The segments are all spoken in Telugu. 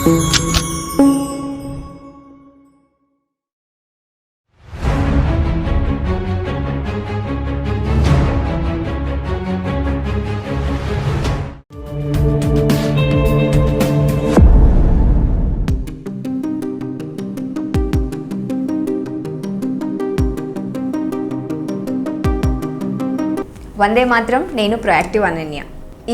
వందే మాత్రం. నేను ప్రొయాక్టివ్ అనన్య.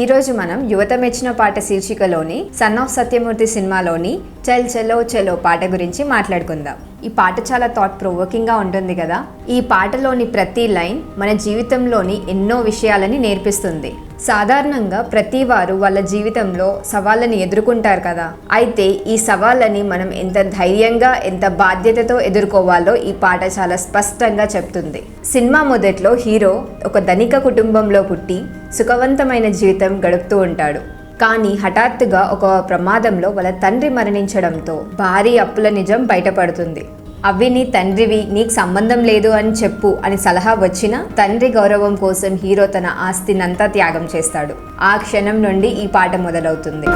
ఈరోజు మనం యువత మెచ్చిన పాట శీర్షికలోని సన్ ఆఫ్ సత్యమూర్తి సినిమాలోని చల్ చలో చలో పాట గురించి మాట్లాడుకుందాం. ఈ పాట చాలా థాట్ ప్రొవోకింగ్గా ఉంటుంది కదా. ఈ పాటలోని ప్రతి లైన్ మన జీవితంలోని ఎన్నో విషయాలని నేర్పిస్తుంది. సాధారణంగా ప్రతి వారు వాళ్ళ జీవితంలో సవాళ్ళని ఎదుర్కొంటారు కదా. అయితే ఈ సవాళ్ళని మనం ఎంత ధైర్యంగా, ఎంత బాధ్యతతో ఎదుర్కోవాలో ఈ పాట చాలా స్పష్టంగా చెప్తుంది. సినిమా మొదట్లో హీరో ఒక ధనిక కుటుంబంలో పుట్టి సుఖవంతమైన జీవితం గడుపుతూ ఉంటాడు. కానీ హఠాత్తుగా ఒక ప్రమాదంలో వాళ్ళ తండ్రి మరణించడంతో భారీ అప్పుల నిజం బయటపడుతుంది. అవి నీ తండ్రివి, నీకు సంబంధం లేదు అని చెప్పు అని సలహా వచ్చినా తండ్రి గౌరవం కోసం హీరో తన ఆస్తినంతా త్యాగం చేస్తాడు. ఆ క్షణం నుండి ఈ పాట మొదలవుతుంది.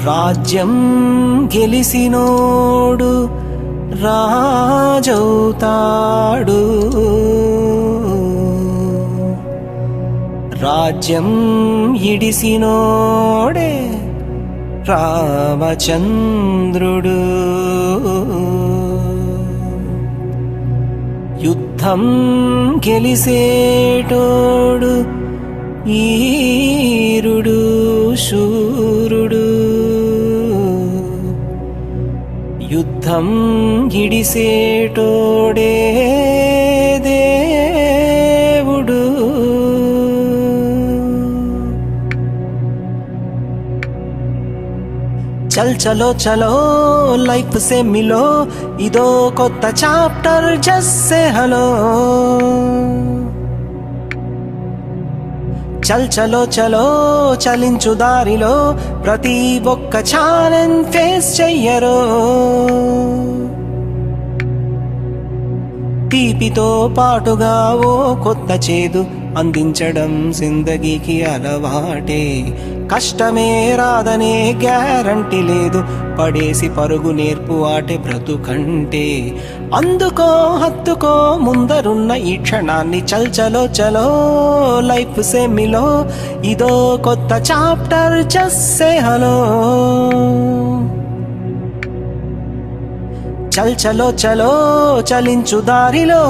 రాజ్యం గెలిసినోడు రాజవుతాడు, రాజ్యం ఇడిసినోడే రామచంద్రుడు. యుద్ధం గెలిసేటోడు ఈరుడు శూరుడు, యుద్ధం గిడిసేటోడే దేవుడు. చల్ చలో చలో లైఫ్ సే మిలో, ఇదో కొత్త చాప్టర్ జస్సే హలో. చల్ చలో చలో చలించు దారిలో, ప్రతి ఒక్క ఛాలెంజ్ ఫేస్ చెయ్యరో. తీపితో పాటుగా ఓ కొత్త చేదు అందించడం జిందగీకి అలవాటే. కష్టమే రాదనే గ్యారంటీ లేదు, పడేసి పరుగు నేర్పు ఆటే బ్రతుకంటే. అందుకో హత్తుకో ముందరున్న ఈ క్షణాన్ని, చల్ చలో చలో లైఫ్ సే మిలో, ఇదో కొత్త చాప్టర్ జస్సే హలో. చల్ చలో చలో చలించు దారిలో,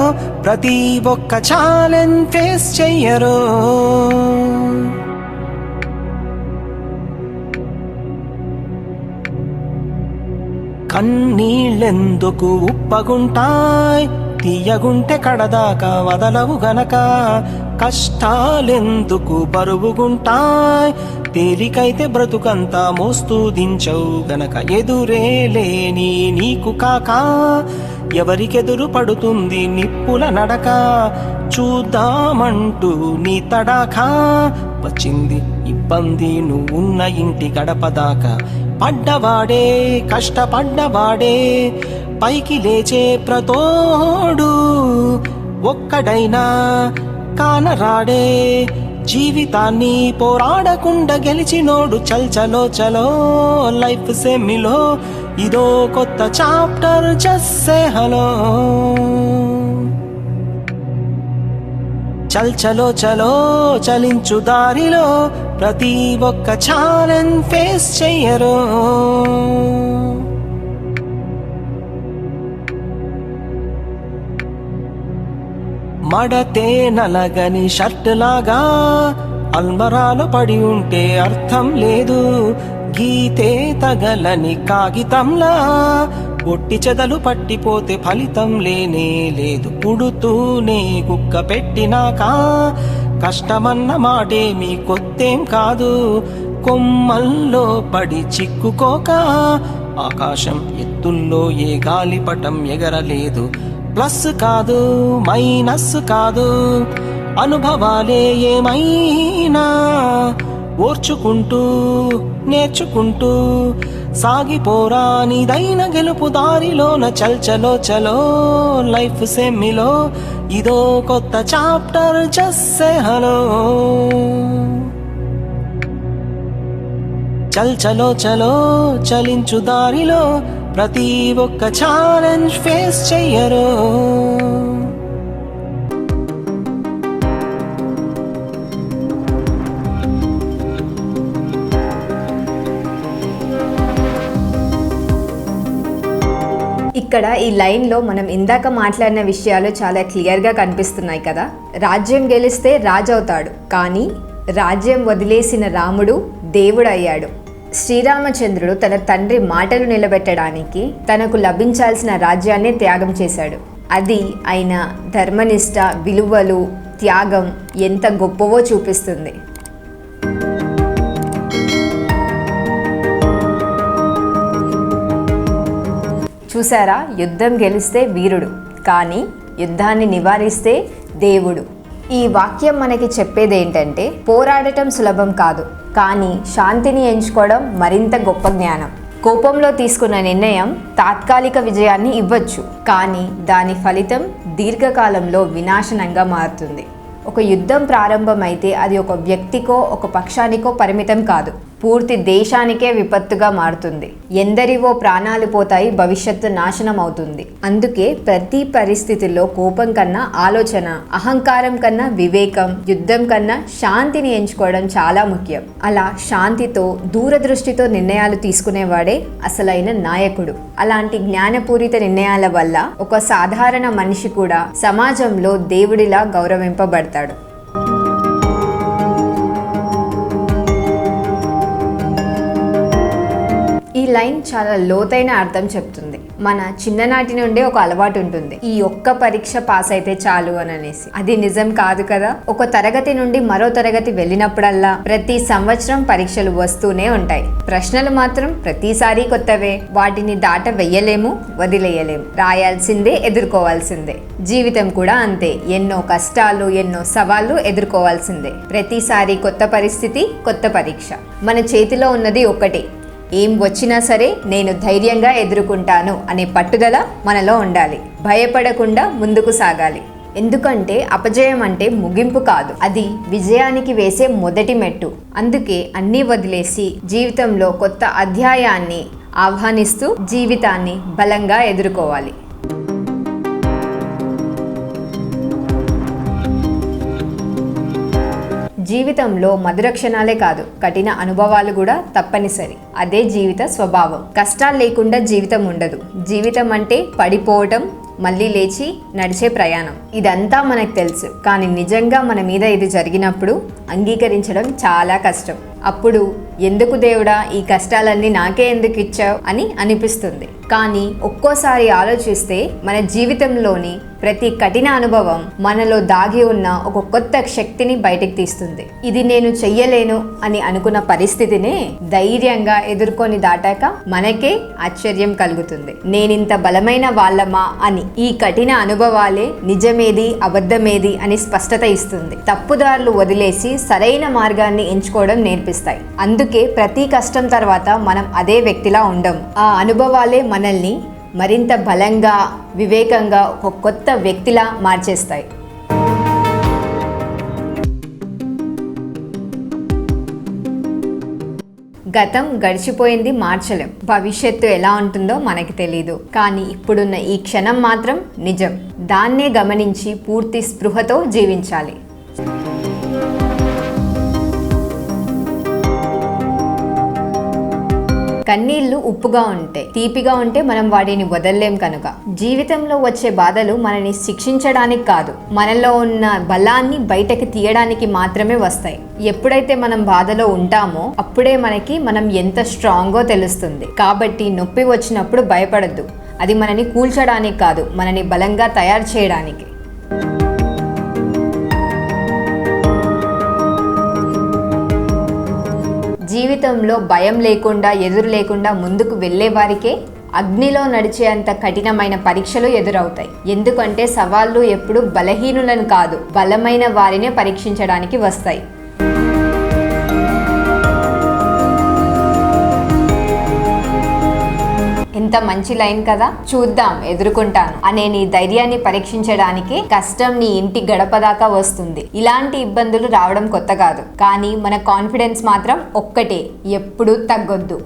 ప్రతి ఒక్క ఛాలెంజ్ ఫేస్ చెయ్యరో. కన్నీళ్ళెందుకు ఉప్పగుంటాయ్, తీయగుంటే కడదాకా వదలవు గనక. కష్టాలెందుకు బరువుగుంటాయ్, తేలికైతే బ్రతుకంతా మోస్తూ దించవు గనక. ఎదురేలేని నీకు కాక ఎవరికెదురు పడుతుంది నిప్పుల నడక. చూద్దామంటూ నీ తడాకా వచ్చింది ఇబ్బంది నువ్వున్న ఇంటి గడపదాకా. పడ్డవాడే కష్టపడ్డవాడే పైకి లేచే ప్రతోడు, ఒక్కడైనా కానరాడే జీవితాన్ని పోరాడకుండా గెలిచినోడు. చల్ చలో చలో లైఫ్ సే మిలో, ఇదో కొత్త చాప్టర్ జస్సే హలో. చల్ చలో చలో చలించు దారిలో, ప్రతి ఒక్క ఛాలెంజ్ ఫేస్ చెయ్యరో. మడతే నలగని షర్ట్ లాగా అల్మరాలో పడి ఉంటే అర్థం లేదు, గీతే తగలని కాగితంలా ఒట్టి చెదలు పట్టిపోతే ఫలితం లేనే లేదు. పుడుతూనే కుక్క పెట్టినాక కష్టమన్న మాటే మీ కొత్తేం కాదు, కొమ్మల్లో పడి చిక్కుకోక ఆకాశం ఎత్తుల్లో ఏ గాలిపటం ఎగరలేదు. ప్లస్ కాదు మైనస్ కాదు, అనుభవాలే ఏమైనా ఓర్చుకుంటూ నేర్చుకుంటూ సాగిపోరా నీదైన గెలుపు దారిలోన చల్ చలో చలో లైఫ్ సెమ్మిలో ఇదో కొత్త చాప్టర్ జస్ట్ సే హలో చల్ చలో చలో చలించు దారిలో ప్రతి ఒక్క ఛాలెంజ్ ఫేస్ చెయ్యరు. ఇక్కడ ఈ లైన్లో మనం ఇందాక మాట్లాడిన విషయాలు చాలా క్లియర్గా కనిపిస్తున్నాయి కదా. రాజ్యం గెలిస్తే రాజు అవుతాడు, కానీ రాజ్యం వదిలేసిన రాముడు దేవుడు అయ్యాడు. శ్రీరామచంద్రుడు తన తండ్రి మాటలు నిలబెట్టడానికి తనకు లభించాల్సిన రాజ్యాన్ని త్యాగం చేశాడు. అది ఆయన ధర్మనిష్ట, విలువలు, త్యాగం ఎంత గొప్పవో చూపిస్తుంది. చూసారా, యుద్ధం గెలిస్తే వీరుడు, కానీ యుద్ధాన్ని నివారిస్తే దేవుడు. ఈ వాక్యం మనకి చెప్పేది ఏంటంటే, పోరాడటం సులభం కాదు, కానీ శాంతిని ఎంచుకోవడం మరింత గొప్ప జ్ఞానం. కోపంలో తీసుకున్న నిర్ణయం తాత్కాలిక విజయాన్ని ఇవ్వచ్చు, కానీ దాని ఫలితం దీర్ఘకాలంలో వినాశనంగా మారుతుంది. ఒక యుద్ధం ప్రారంభమైతే అది ఒక వ్యక్తికో ఒక పక్షానికో పరిమితం కాదు, పూర్తి దేశానికే విపత్తుగా మారుతుంది. ఎందరివో ప్రాణాలు పోతాయి, భవిష్యత్తు నాశనం అవుతుంది. అందుకే ప్రతి పరిస్థితుల్లో కోపం కన్నా ఆలోచన, అహంకారం కన్నా వివేకం, యుద్ధం కన్నా శాంతిని ఎంచుకోవడం చాలా ముఖ్యం. అలా శాంతితో, దూరదృష్టితో నిర్ణయాలు తీసుకునేవాడే అసలైన నాయకుడు. అలాంటి జ్ఞానపూరిత నిర్ణయాల వల్ల ఒక సాధారణ మనిషి కూడా సమాజంలో దేవుడిలా గౌరవింపబడతాడు. ఈ లైన్ చాలా లోతైన అర్థం చెప్తుంది. మన చిన్ననాటి నుండే ఒక అలవాటు ఉంటుంది, ఈ ఒక్క పరీక్ష పాస్ అయితే చాలు అనేసి. అది నిజం కాదు కదా. ఒక తరగతి నుండి మరో తరగతి వెళ్ళినప్పుడల్లా ప్రతి సంవత్సరం పరీక్షలు వస్తూనే ఉంటాయి. ప్రశ్నలు మాత్రం ప్రతిసారి కొత్తవే. వాటిని దాట వెయ్యలేము, వదిలేయలేము. రాయాల్సిందే, ఎదుర్కోవాల్సిందే. జీవితం కూడా అంతే. ఎన్నో కష్టాలు, ఎన్నో సవాళ్లు ఎదుర్కోవాల్సిందే. ప్రతిసారి కొత్త పరిస్థితి, కొత్త పరీక్ష. మన చేతిలో ఉన్నది ఒక్కటే, ఏం వచ్చినా సరే నేను ధైర్యంగా ఎదుర్కొంటాను అనే పట్టుదల మనలో ఉండాలి. భయపడకుండా ముందుకు సాగాలి. ఎందుకంటే అపజయం అంటే ముగింపు కాదు, అది విజయానికి వేసే మొదటి మెట్టు. అందుకే అన్నీ వదిలేసి జీవితంలో కొత్త అధ్యాయాన్ని ఆహ్వానిస్తూ జీవితాన్ని బలంగా ఎదుర్కోవాలి. జీవితంలో మధుర క్షణాలే కాదు, కఠిన అనుభవాలు కూడా తప్పనిసరి. అదే జీవిత స్వభావం. కష్టాలు లేకుండా జీవితం ఉండదు. జీవితం అంటే పడిపోవటం, మళ్ళీ లేచి నడిచే ప్రయాణం. ఇదంతా మనకు తెలుసు, కానీ నిజంగా మన మీద ఇది జరిగినప్పుడు అంగీకరించడం చాలా కష్టం. అప్పుడు ఎందుకు దేవుడా ఈ కష్టాలన్నీ నాకే ఎందుకు ఇచ్చావు అని అనిపిస్తుంది. కానీ ఒక్కోసారి ఆలోచిస్తే మన జీవితంలోని ప్రతి కఠిన అనుభవం మనలో దాగి ఉన్న ఒక కొత్త శక్తిని బయటకు తీస్తుంది. ఇది నేను చెయ్యలేను అని అనుకున్న పరిస్థితినే ధైర్యంగా ఎదుర్కొని దాటాక మనకే ఆశ్చర్యం కలుగుతుంది. నేనింత బలమైన వాళ్ళమా అని. ఈ కఠిన అనుభవాలే నిజమేది, అబద్ధమేది అని స్పష్టత ఇస్తుంది. తప్పుదారులు వదిలేసి సరైన మార్గాన్ని ఎంచుకోవడం నేర్పిస్తాయి. అందుకే ప్రతి కష్టం తర్వాత మనం అదే వ్యక్తిలా ఉండం. ఆ అనుభవాలే మనల్ని మరింత బలంగా, వివేకంగా, ఒక కొత్త వ్యక్తిలా మార్చేస్తాయి. గతం గడిచిపోయింది, మార్చలేం. భవిష్యత్తు ఎలా ఉంటుందో మనకి తెలీదు, కానీ ఇప్పుడున్న ఈ క్షణం మాత్రం నిజం. దాన్నే గమనించి పూర్తి స్పృహతో జీవించాలి. కన్నీళ్లు ఉప్పుగా ఉంటే, తీపిగా ఉంటే మనం వాటిని వదలలేం. కనుక జీవితంలో వచ్చే బాధలు మనని శిక్షించడానికి కాదు, మనలో ఉన్న బలాన్ని బయటకి తీయడానికి మాత్రమే వస్తాయి. ఎప్పుడైతే మనం బాధలో ఉంటామో అప్పుడే మనకి మనం ఎంత స్ట్రాంగో తెలుస్తుంది. కాబట్టి నొప్పి వచ్చినప్పుడు భయపడద్దు. అది మనని కూల్చడానికి కాదు, మనని బలంగా తయారు చేయడానికి. జీవితంలో భయం లేకుండా, ఎదురు లేకుండా ముందుకు వెళ్ళే వారికే అగ్నిలో నడిచేంత కఠినమైన పరీక్షలు ఎదురవుతాయి. ఎందుకంటే సవాళ్లు ఎప్పుడు బలహీనులను కాదు, బలమైన వారినే పరీక్షించడానికి వస్తాయి. ఇంత మంచి లైన్ కదా, చూద్దాం ఎదుర్కొంటాను అనే నీ ధైర్యాన్ని పరీక్షించడానికి కష్టం నీ ఇంటి గడప దాకా వస్తుంది. ఇలాంటి ఇబ్బందులు రావడం కొత్త కాదు, కానీ మన కాన్ఫిడెన్స్ మాత్రం ఒక్కటే, ఎప్పుడూ తగ్గొద్దు.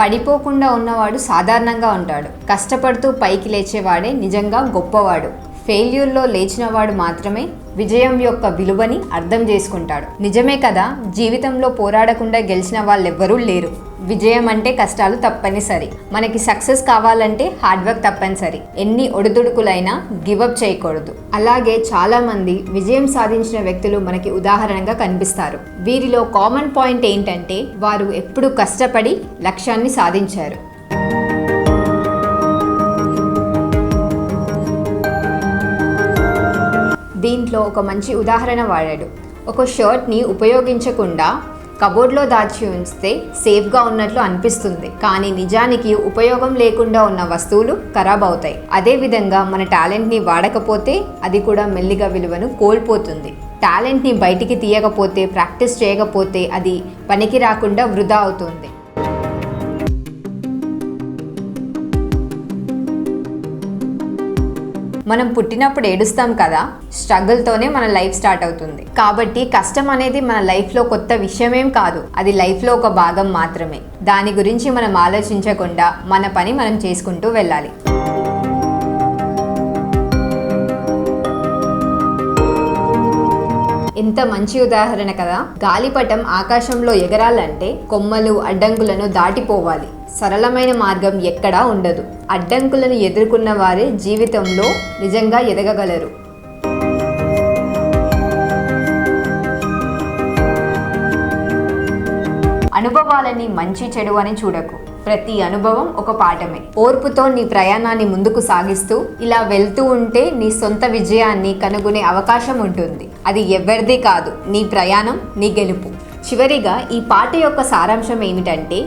పడిపోకుండా ఉన్నవాడు సాధారణంగా ఉంటాడు. కష్టపడుతూ పైకి లేచేవాడే నిజంగా గొప్పవాడు. ఫెయిల్యూర్లో లేచినవాడు మాత్రమే విజయం యొక్క విలువని అర్థం చేసుకుంటాడు. నిజమే కదా, జీవితంలో పోరాడకుండా గెలిచిన వాళ్ళెవ్వరూ లేరు. విజయం అంటే కష్టాలు తప్పనిసరి. మనకి సక్సెస్ కావాలంటే హార్డ్ వర్క్ తప్పనిసరి. ఎన్ని ఒడిదుడుకులైనా గివప్ చేయకూడదు. అలాగే చాలా మంది విజయం సాధించిన వ్యక్తులు మనకి ఉదాహరణగా కనిపిస్తారు. వీరిలో కామన్ పాయింట్ ఏంటంటే వారు ఎప్పుడూ కష్టపడి లక్ష్యాన్ని సాధించారు. దీంట్లో ఒక మంచి ఉదాహరణ వాడాడు. ఒక షర్ట్ని ఉపయోగించకుండా కబోర్డ్లో దాచి ఉంచితే సేఫ్గా ఉన్నట్లు అనిపిస్తుంది, కానీ నిజానికి ఉపయోగం లేకుండా ఉన్న వస్తువులు ఖరాబ్ అవుతాయి. అదేవిధంగా మన టాలెంట్ని వాడకపోతే అది కూడా మెల్లిగా విలువను కోల్పోతుంది. టాలెంట్ని బయటికి తీయకపోతే, ప్రాక్టీస్ చేయకపోతే అది పనికి రాకుండా వృధా అవుతుంది. మనం పుట్టినప్పుడు ఏడుస్తాం కదా, స్ట్రగుల్తోనే మన లైఫ్ స్టార్ట్ అవుతుంది. కాబట్టి కష్టం అనేది మన లైఫ్లో కొత్త విషయమేం కాదు, అది లైఫ్లో ఒక భాగం మాత్రమే. దాని గురించి మనం ఆలోచించకుండా మన పని మనం చేసుకుంటూ వెళ్ళాలి. ఎంత మంచి ఉదాహరణ కదా. గాలిపటం ఆకాశంలో ఎగరాలంటే కొమ్మలు అడ్డంకులను దాటిపోవాలి. సరళమైన మార్గం ఎక్కడా ఉండదు. అడ్డంకులను ఎదుర్కొన్న వారే జీవితంలో నిజంగా ఎదగగలరు. అనుభవాలని మంచి చెడు అని చూడకు. ప్రతి అనుభవం ఒక పాఠమే. ఓర్పుతో నీ ప్రయాణాన్ని ముందుకు సాగిస్తూ ఇలా వెళ్తూ ఉంటే నీ సొంత విజయాన్ని కనుగొనే అవకాశం ఉంటుంది. అది ఎవరిది కాదు, నీ ప్రయాణం, నీ గెలుపు. చివరిగా ఈ పాట యొక్క సారాంశం ఏమిటంటే,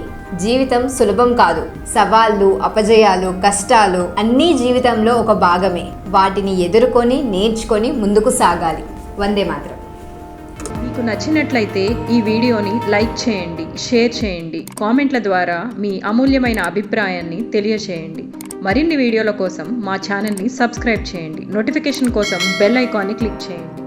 జీవితం సులభం కాదు. సవాళ్ళు, అపజయాలు, కష్టాలు అన్నీ జీవితంలో ఒక భాగమే. వాటిని ఎదుర్కొని నేర్చుకొని ముందుకు సాగాలి. వందే మాత్రం. మీకు నచ్చినట్లయితే ఈ వీడియోని లైక్ చేయండి, షేర్ చేయండి, కామెంట్ల ద్వారా మీ అమూల్యమైన అభిప్రాయాన్ని తెలియచేయండి. మరిన్ని వీడియోల కోసం మా ఛానల్ని సబ్స్క్రైబ్ చేయండి. నోటిఫికేషన్ కోసం బెల్ ఐకాన్ని క్లిక్ చేయండి.